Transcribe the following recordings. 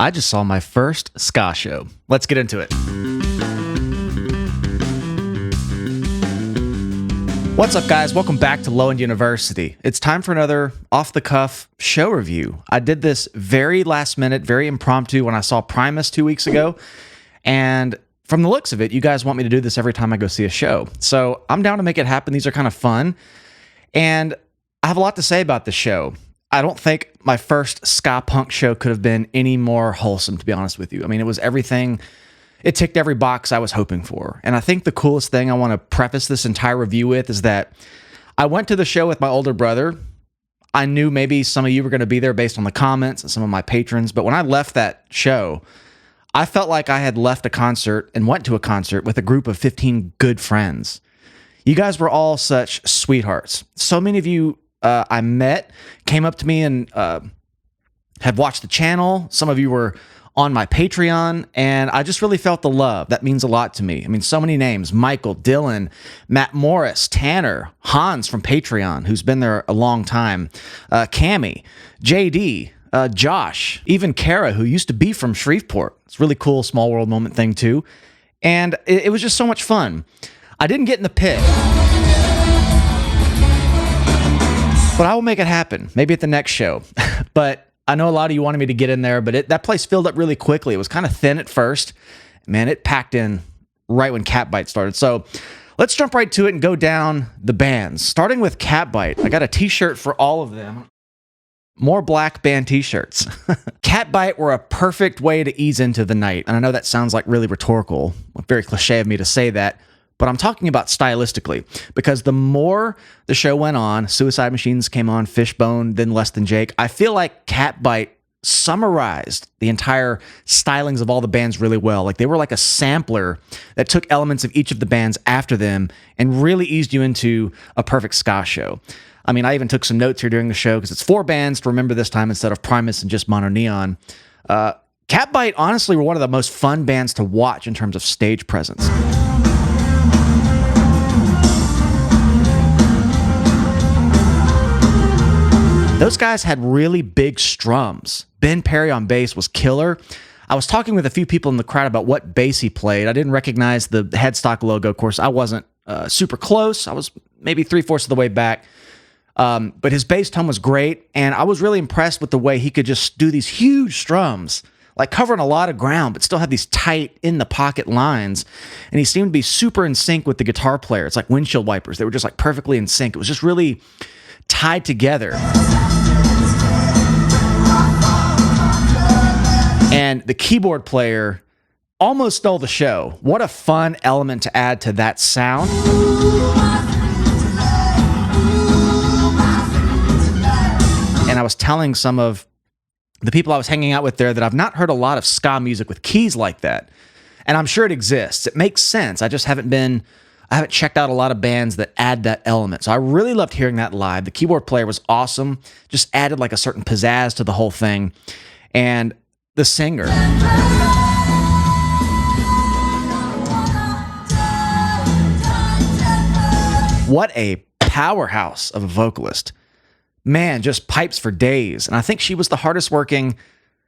I just saw my first SKA show. Let's get into it. What's up, guys? Welcome back to Low End University. It's time for another off-the-cuff show review. I did this very last minute, very impromptu when I saw Primus 2 weeks ago, and from the looks of it, you guys want me to do this every time I go see a show. So I'm down to make it happen. These are kind of fun, and I have a lot to say about this show. I don't think my first ska punk show could have been any more wholesome, to be honest with you. I mean, it was everything. It ticked every box I was hoping for. And I think the coolest thing I want to preface this entire review with is that I went to the show with my older brother. I knew maybe some of you were going to be there based on the comments and some of my patrons. But when I left that show, I felt like I had left a concert and went to a concert with a group of 15 good friends. You guys were all such sweethearts. So many of you I met came up to me and have watched the channel. Some of you were on my Patreon, and I just really felt the love. That means a lot to me. I mean, so many names: Michael, Dylan, Matt Morris, Tanner, Hans from Patreon, who's been there a long time, Cammy, JD, Josh, even Kara, who used to be from Shreveport. It's a really cool small world moment thing too. And it was just so much fun. I didn't get in the pit, but I will make it happen, maybe at the next show. But I know a lot of you wanted me to get in there, but that place filled up really quickly. It was kind of thin at first. Man, it packed in right when Catbite started. So let's jump right to it and go down the bands. Starting with Catbite. I got a t-shirt for all of them. More black band t-shirts. Catbite were a perfect way to ease into the night. And I know that sounds like really rhetorical. Very cliche of me to say that. But I'm talking about stylistically, because the more the show went on, Suicide Machines came on, Fishbone, then Less Than Jake, I feel like Catbite summarized the entire stylings of all the bands really well. Like they were like a sampler that took elements of each of the bands after them and really eased you into a perfect ska show. I mean, I even took some notes here during the show because it's 4 bands to remember this time instead of Primus and just Mono Neon. Catbite honestly were one of the most fun bands to watch in terms of stage presence. Those guys had really big strums. Ben Perry on bass was killer. I was talking with a few people in the crowd about what bass he played. I didn't recognize the headstock logo. Of course, I wasn't super close. I was maybe 3/4 of the way back. But his bass tone was great, and I was really impressed with the way he could just do these huge strums, like covering a lot of ground, but still have these tight, in-the-pocket lines. And he seemed to be super in sync with the guitar player. It's like windshield wipers. They were just like perfectly in sync. It was just really tied together. And the keyboard player almost stole the show. What a fun element to add to that sound. And I was telling some of the people I was hanging out with there that I've not heard a lot of ska music with keys like that. And I'm sure it exists. It makes sense. I haven't checked out a lot of bands that add that element. So I really loved hearing that live. The keyboard player was awesome. Just added like a certain pizzazz to the whole thing. And the singer. What a powerhouse of a vocalist. Man, just pipes for days. And I think she was the hardest working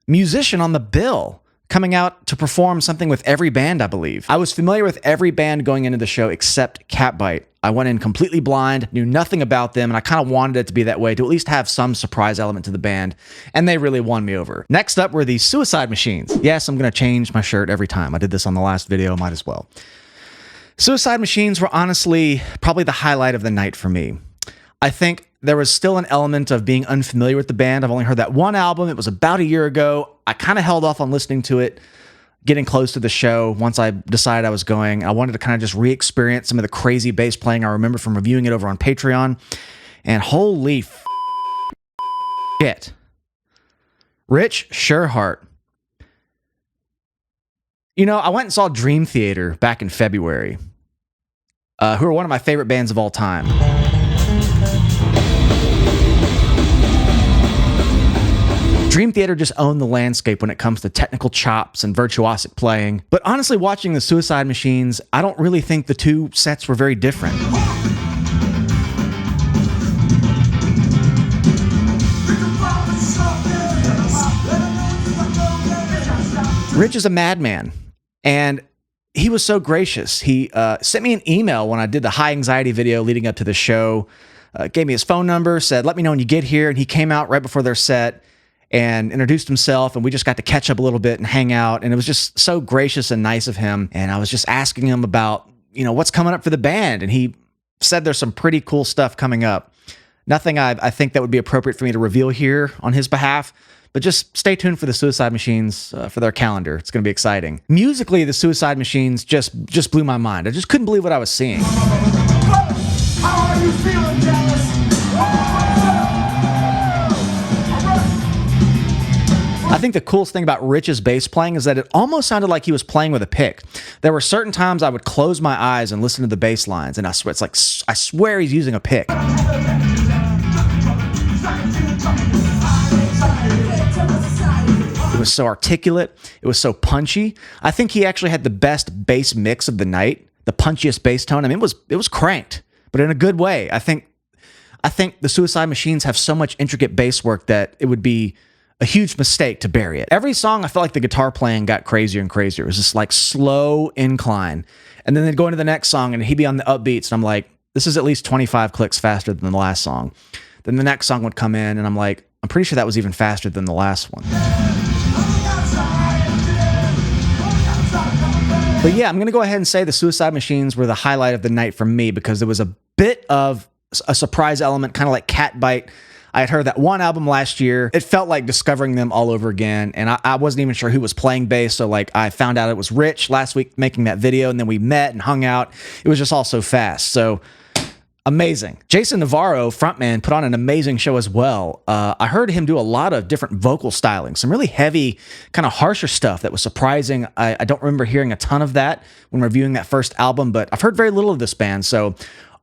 musician on the bill, coming out to perform something with every band, I believe. I was familiar with every band going into the show except Catbite. I went in completely blind, knew nothing about them, and I kind of wanted it to be that way, to at least have some surprise element to the band, and they really won me over. Next up were the Suicide Machines. Yes, I'm going to change my shirt every time. I did this on the last video, might as well. Suicide Machines were honestly probably the highlight of the night for me. I think there was still an element of being unfamiliar with the band. I've only heard that one album. It was about a year ago. I kind of held off on listening to it, getting close to the show. Once I decided I was going, I wanted to kind of just re-experience some of the crazy bass playing I remember from reviewing it over on Patreon. And holy shit. Rich Sherhart. You know, I went and saw Dream Theater back in February, who are one of my favorite bands of all time. Dream Theater just owned the landscape when it comes to technical chops and virtuosic playing. But honestly, watching the Suicide Machines, I don't really think the two sets were very different. Rich is a madman, and he was so gracious. He sent me an email when I did the high anxiety video leading up to the show, gave me his phone number, said, let me know when you get here. And he came out right before their set and introduced himself, and we just got to catch up a little bit and hang out. And it was just so gracious and nice of him. And I was just asking him about, what's coming up for the band. And he said there's some pretty cool stuff coming up. Nothing I think that would be appropriate for me to reveal here on his behalf, but just stay tuned for the Suicide Machines for their calendar. It's going to be exciting. Musically, the Suicide Machines just blew my mind. I just couldn't believe what I was seeing. How are you feeling, Dallas? I think the coolest thing about Rich's bass playing is that it almost sounded like he was playing with a pick. There were certain times I would close my eyes and listen to the bass lines, and I swear he's using a pick. It was so articulate. It was so punchy. I think he actually had the best bass mix of the night, the punchiest bass tone. I mean, it was cranked, but in a good way. I think the Suicide Machines have so much intricate bass work that it would be a huge mistake to bury it. Every song, I felt like the guitar playing got crazier and crazier. It was just like slow incline. And then they'd go into the next song and he'd be on the upbeats. And I'm like, this is at least 25 clicks faster than the last song. Then the next song would come in and I'm like, I'm pretty sure that was even faster than the last one. But yeah, I'm going to go ahead and say the Suicide Machines were the highlight of the night for me because there was a bit of a surprise element, kind of like Catbite. I had heard that one album last year. It felt like discovering them all over again, and I wasn't even sure who was playing bass, so like I found out it was Rich last week making that video, and then we met and hung out. It was just all so fast, so amazing. Jason Navarro, frontman, put on an amazing show as well. I heard him do a lot of different vocal styling, some really heavy, kind of harsher stuff that was surprising. I don't remember hearing a ton of that when reviewing that first album, but I've heard very little of this band, so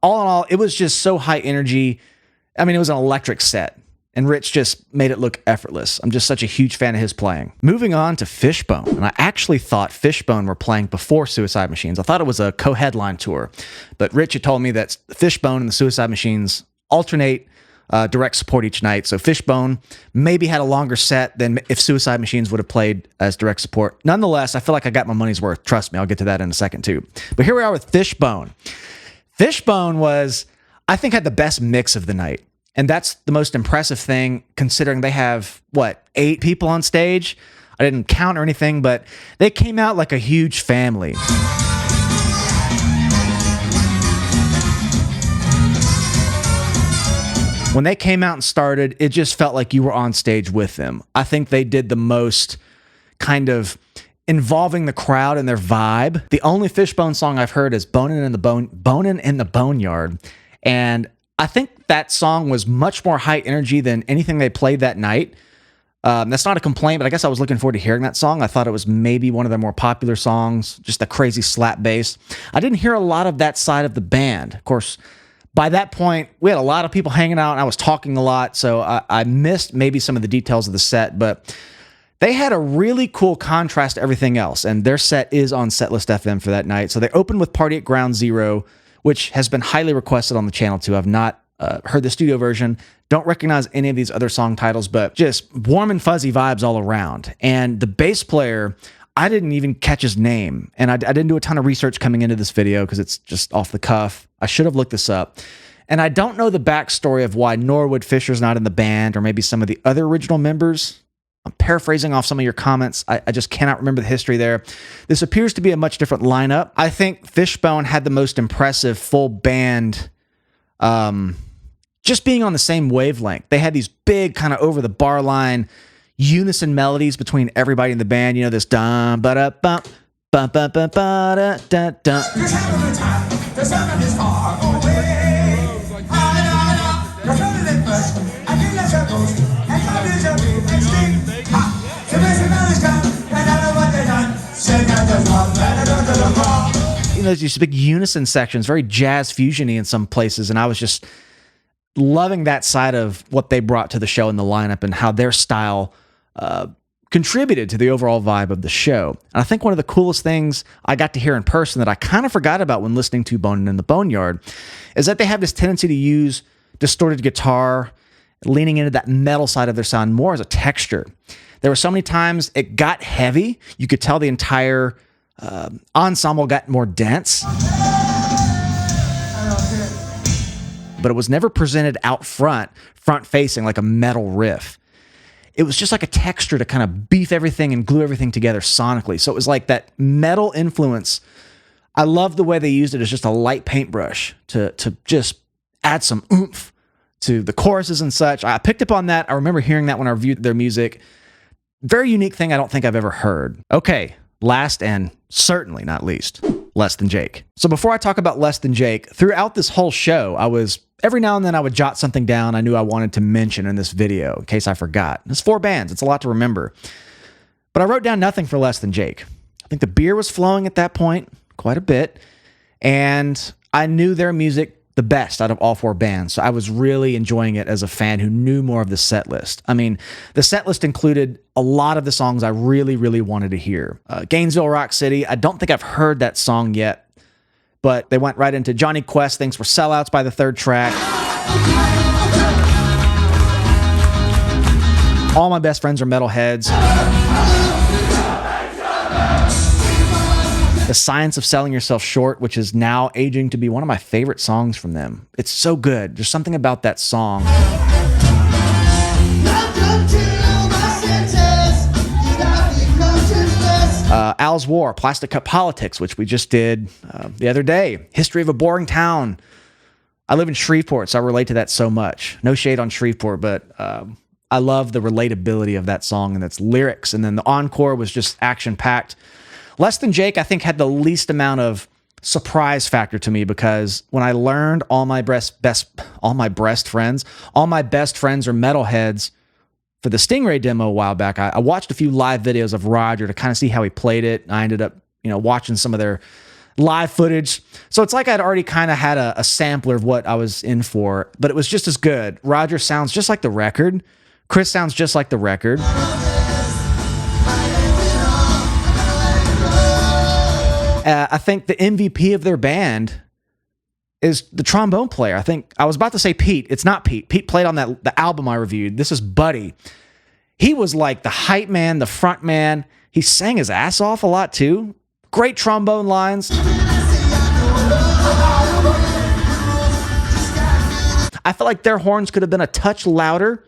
all in all, it was just so high energy. I mean, it was an electric set, and Rich just made it look effortless. I'm just such a huge fan of his playing. Moving on to Fishbone, and I actually thought Fishbone were playing before Suicide Machines. I thought it was a co-headline tour, but Rich had told me that Fishbone and the Suicide Machines alternate direct support each night, so Fishbone maybe had a longer set than if Suicide Machines would have played as direct support. Nonetheless, I feel like I got my money's worth. Trust me, I'll get to that in a second too. But here we are with Fishbone. Fishbone was, I think, had the best mix of the night. And that's the most impressive thing, considering they have, 8 people on stage? I didn't count or anything, but they came out like a huge family. When they came out and started, it just felt like you were on stage with them. I think they did the most kind of involving the crowd and their vibe. The only Fishbone song I've heard is Bonin' in the Boneyard. And I think that song was much more high energy than anything they played that night. That's not a complaint, but I guess I was looking forward to hearing that song. I thought it was maybe one of their more popular songs, just a crazy slap bass. I didn't hear a lot of that side of the band. Of course, by that point, we had a lot of people hanging out, and I was talking a lot, so I missed maybe some of the details of the set, but they had a really cool contrast to everything else, and their set is on Setlist FM for that night. So they opened with Party at Ground Zero, which has been highly requested on the channel too. I've not heard the studio version, don't recognize any of these other song titles, but just warm and fuzzy vibes all around. And the bass player, I didn't even catch his name, and I didn't do a ton of research coming into this video because it's just off the cuff. I should have looked this up. And I don't know the backstory of why Norwood Fisher's not in the band, or maybe some of the other original members. I'm paraphrasing off some of your comments. I just cannot remember the history there. This appears to be a much different lineup. I think Fishbone had the most impressive full band, just being on the same wavelength. They had these big kind of over the bar line unison melodies between everybody in the band. You know, this dum ba da bum bum bum bum ba da da dum. You know, there's these big unison sections, very jazz fusiony in some places, and I was just loving that side of what they brought to the show in the lineup and how their style contributed to the overall vibe of the show. And I think one of the coolest things I got to hear in person that I kind of forgot about when listening to Bonin' in the Boneyard is that they have this tendency to use distorted guitar, leaning into that metal side of their sound more as a texture. There were so many times it got heavy. You could tell the entire ensemble got more dense. But it was never presented out front facing like a metal riff. It was just like a texture to kind of beef everything and glue everything together sonically. So it was like that metal influence. I love the way they used it as just a light paintbrush to just add some oomph to the choruses and such. I picked up on that. I remember hearing that when I reviewed their music. Very unique thing I don't think I've ever heard. Okay, last and certainly not least, Less Than Jake. So before I talk about Less Than Jake, throughout this whole show, every now and then I would jot something down I knew I wanted to mention in this video in case I forgot. It's 4 bands. It's a lot to remember. But I wrote down nothing for Less Than Jake. I think the beer was flowing at that point quite a bit, and I knew their music the best out of all 4 bands. So I was really enjoying it as a fan who knew more of the set list. I mean, the set list included a lot of the songs I really, really wanted to hear. Gainesville, Rock City. I don't think I've heard that song yet, but they went right into Johnny Quest, Things Were Sellouts by the 3rd track. All My Best Friends Are Metalheads. The Science of Selling Yourself Short, which is now aging to be one of my favorite songs from them. It's so good. There's something about that song. Al's War, Plastic Cup Politics, which we just did the other day. History of a Boring Town. I live in Shreveport, so I relate to that so much. No shade on Shreveport, but I love the relatability of that song and its lyrics. And then the encore was just action-packed. Less Than Jake, I think, had the least amount of surprise factor to me because when I learned all my best friends are metalheads for the Stingray demo a while back, I watched a few live videos of Roger to kind of see how he played it. I ended up, watching some of their live footage. So it's like I'd already kind of had a sampler of what I was in for, but it was just as good. Roger sounds just like the record. Chris sounds just like the record. I think the MVP of their band is the trombone player. I think I was about to say Pete. It's not Pete. Pete played on the album I reviewed. This is Buddy. He was like the hype man, the front man. He sang his ass off a lot too. Great trombone lines. I feel like their horns could have been a touch louder.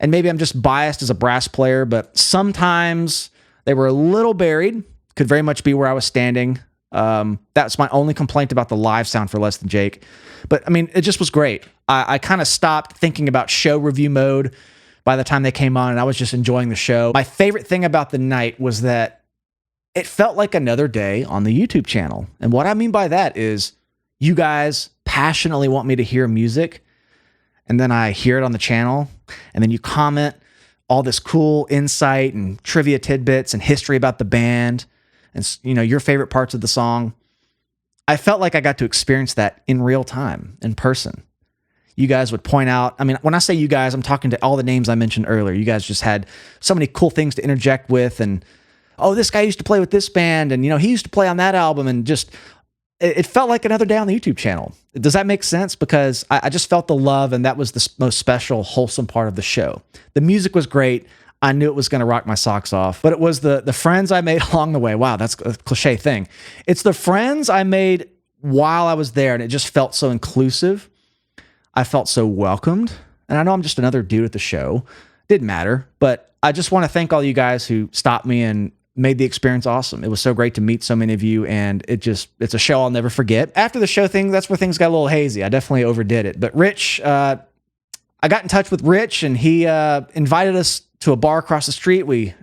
And maybe I'm just biased as a brass player, but sometimes they were a little buried. Could very much be where I was standing. That's my only complaint about the live sound for Less Than Jake. But, I mean, it just was great. I kind of stopped thinking about show review mode by the time they came on, and I was just enjoying the show. My favorite thing about the night was that it felt like another day on the YouTube channel. And what I mean by that is you guys passionately want me to hear music, and then I hear it on the channel, and then you comment all this cool insight and trivia tidbits and history about the band and, your favorite parts of the song. I felt like I got to experience that in real time, in person. You guys would point out, I mean, when I say you guys, I'm talking to all the names I mentioned earlier. You guys just had so many cool things to interject with, and, oh, this guy used to play with this band, and, he used to play on that album, and just, it felt like another day on the YouTube channel. Does that make sense? Because I just felt the love, and that was the most special, wholesome part of the show. The music was great. I knew it was going to rock my socks off, but it was the friends I made along the way. Wow, that's a cliche thing. It's the friends I made while I was there, and it just felt so inclusive. I felt so welcomed, and I know I'm just another dude at the show. Didn't matter, but I just want to thank all you guys who stopped me and made the experience awesome. It was so great to meet so many of you, and it's a show I'll never forget. After the show thing, that's where things got a little hazy. I definitely overdid it. But Rich, I got in touch with Rich, and he invited us to a bar across the street. We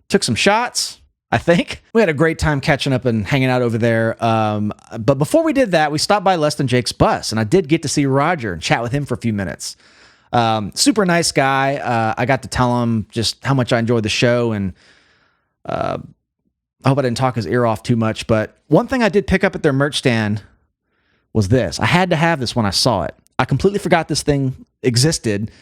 took some shots, I think. We had a great time catching up and hanging out over there. But before we did that, we stopped by Less Than Jake's bus, and I did get to see Roger and chat with him for a few minutes. Super nice guy. I got to tell him just how much I enjoyed the show, and I hope I didn't talk his ear off too much. But one thing I did pick up at their merch stand was this. I had to have this when I saw it. I completely forgot this thing existed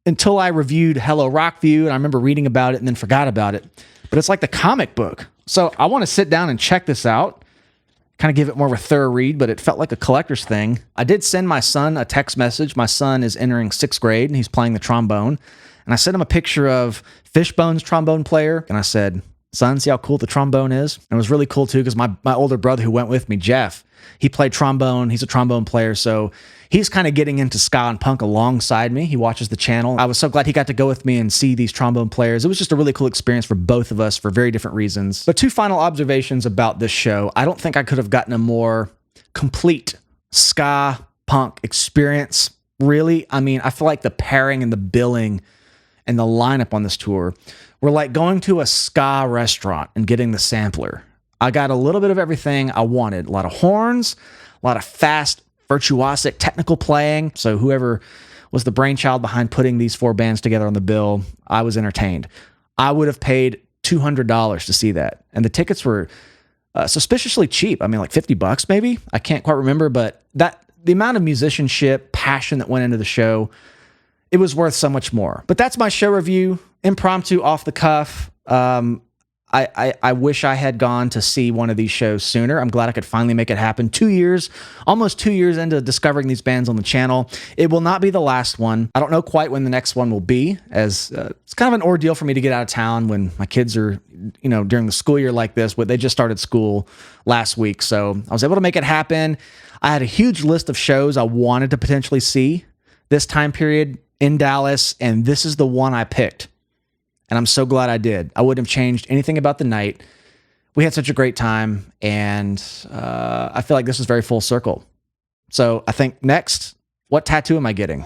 until I reviewed Hello Rockview, and I remember reading about it and then forgot about it. But it's like the comic book. So I want to sit down and check this out, kind of give it more of a thorough read, but it felt like a collector's thing. I did send my son a text message. My son is entering 6th grade, and he's playing the trombone. And I sent him a picture of Fishbone's trombone player. And I said, son, see how cool the trombone is? And it was really cool too, because my older brother who went with me, Jeff, he played trombone. He's a trombone player. So he's kind of getting into ska and punk alongside me. He watches the channel. I was so glad he got to go with me and see these trombone players. It was just a really cool experience for both of us for very different reasons. But two final observations about this show. I don't think I could have gotten a more complete ska punk experience. Really, I mean, I feel like the pairing and the billing and the lineup on this tour were like going to a ska restaurant and getting the sampler. I got a little bit of everything I wanted. A lot of horns, a lot of fast, virtuosic technical playing. So whoever was the brainchild behind putting these four bands together on the bill, I was entertained. I would have paid $200 to see that. And the tickets were suspiciously cheap. I mean, like $50 maybe. I can't quite remember, but the amount of musicianship, passion that went into the show, it was worth so much more. But that's my show review, impromptu, off the cuff. I wish I had gone to see one of these shows sooner. I'm glad I could finally make it happen. 2 years, almost 2 years into discovering these bands on the channel. It will not be the last one. I don't know quite when the next one will be, as it's kind of an ordeal for me to get out of town when my kids are, during the school year like this, but they just started school last week. So I was able to make it happen. I had a huge list of shows I wanted to potentially see this time period in Dallas, and this is the one I picked. And I'm so glad I did. I wouldn't have changed anything about the night. We had such a great time, and I feel like this is very full circle. So I think next, what tattoo am I getting?